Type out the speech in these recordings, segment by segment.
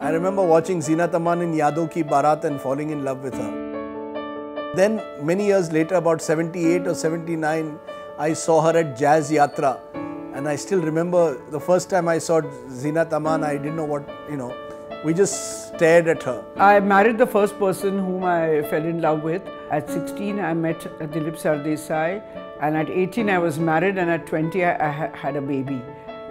I remember watching Zeenat Aman in Yadon Ki Baraat and falling in love with her. Then many years later, about 78 or 79, I saw her at Jazz Yatra. And I still remember the first time I saw Zeenat Aman, I didn't know what, we just stared at her. I married the first person whom I fell in love with. At 16, I met Dilip Sardesai. And at 18, I was married, and at 20, I had a baby.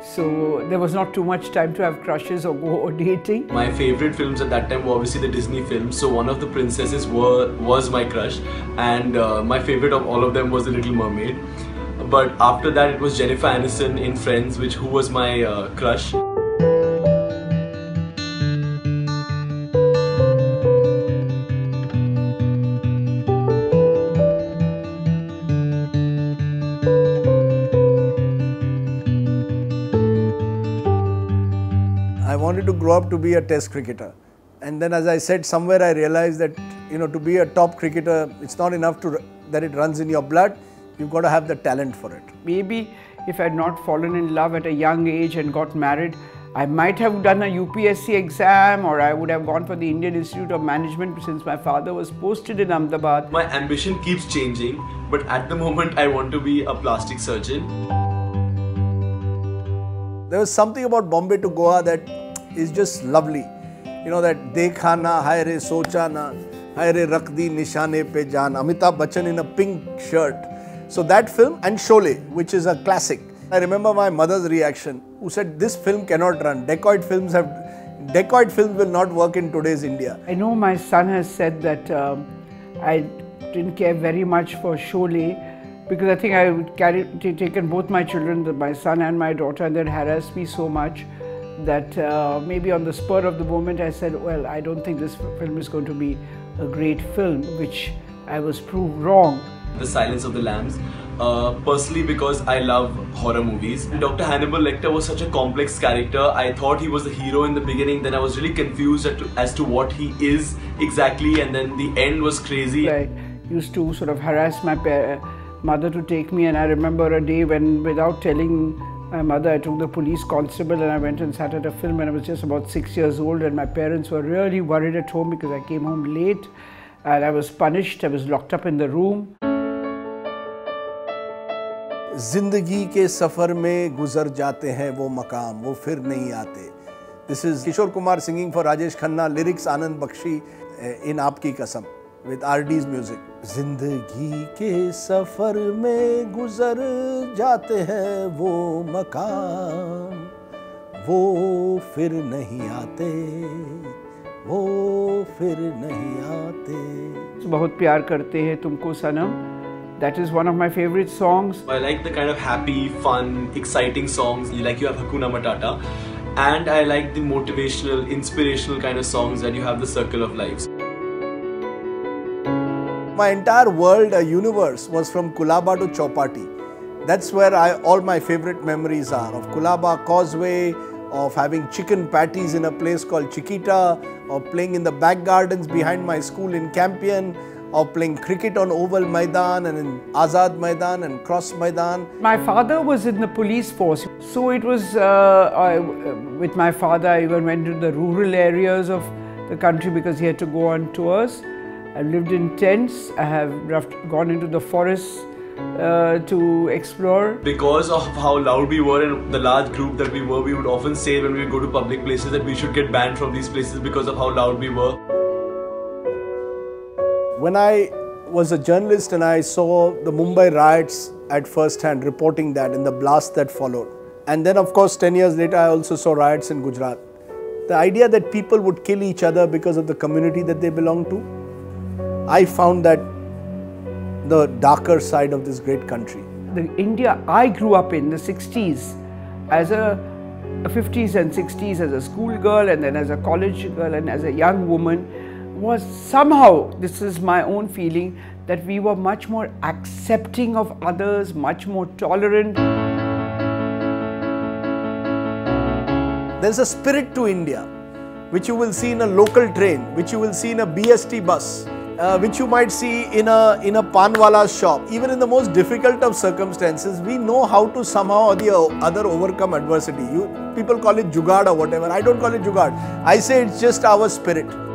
So there was not too much time to have crushes or go dating. My favorite films at that time were obviously the Disney films. So one of the princesses was my crush, and my favorite of all of them was The Little Mermaid. But after that, it was Jennifer Aniston in Friends, who was my crush. I wanted to grow up to be a test cricketer. And then, as I said, somewhere I realized that, to be a top cricketer, it's not enough that it runs in your blood. You've got to have the talent for it. Maybe if I had not fallen in love at a young age and got married, I might have done a UPSC exam, or I would have gone for the Indian Institute of Management since my father was posted in Ahmedabad. My ambition keeps changing, but at the moment I want to be a plastic surgeon. There was something about Bombay to Goa that is just lovely. That dekha na, hai re socha na, hai re rakh di nishane pe jaan. Amitabh Bachchan in a pink shirt. So that film, and Sholay, which is a classic. I remember my mother's reaction, who said, this film cannot run. Dacoit films will not work in today's India. I know my son has said that I didn't care very much for Sholay, because I think I would taken both my children, my son and my daughter, and then harassed me so much that maybe on the spur of the moment I said, well, I don't think this film is going to be a great film, which I was proved wrong. The Silence of the Lambs, personally because I love horror movies. Dr. Hannibal Lecter was such a complex character. I thought he was the hero in the beginning, then I was really confused as to what he is exactly, and then the end was crazy. I used to sort of harass my mother to take me, and I remember a day when, without telling my mother, I took the police constable and I went and sat at a film, and I was just about 6 years old, and my parents were really worried at home because I came home late and I was punished. I was locked up in the room. जिंदगी के सफर में गुजर जाते हैं वो मकाम, वो फिर नहीं आते. This is Kishore Kumar singing for Rajesh Khanna, lyrics Anand Bakshi in Aapki Kasam with RD's music. जिंदगी के सफर में गुजर जाते हैं वो मकाम, वो फिर नहीं आते, वो फिर नहीं आते. बहुत प्यार करते हैं तुमको सनम. That is one of my favorite songs. I like the kind of happy, fun, exciting songs. You have Hakuna Matata. And I like the motivational, inspirational kind of songs that you have the Circle of Lives. My entire world, universe was from Kulaba to Chowpatty. That's where all my favorite memories are, of Kulaba Causeway, of having chicken patties in a place called Chiquita, of playing in the back gardens behind my school in Campion, of playing cricket on Oval Maidan and in Azad Maidan and Cross Maidan. My father was in the police force, so it was, with my father I even went to the rural areas of the country because he had to go on tours. I lived in tents, I have gone into the forests to explore. Because of how loud we were and the large group that we were, we would often say when we would go to public places that we should get banned from these places because of how loud we were. When I was a journalist and I saw the Mumbai riots at first hand, reporting that and the blast that followed. And then of course 10 years later I also saw riots in Gujarat. The idea that people would kill each other because of the community that they belong to, I found that the darker side of this great country. The India I grew up in, the 60s, as a 50s and 60s as a schoolgirl and then as a college girl and as a young woman, was somehow, this is my own feeling, that we were much more accepting of others, much more tolerant. There's a spirit to India, which you will see in a local train, which you will see in a BST bus, which you might see in a panwala's shop. Even in the most difficult of circumstances, we know how to somehow or the other overcome adversity. People call it jugaad or whatever. I don't call it jugaad. I say it's just our spirit.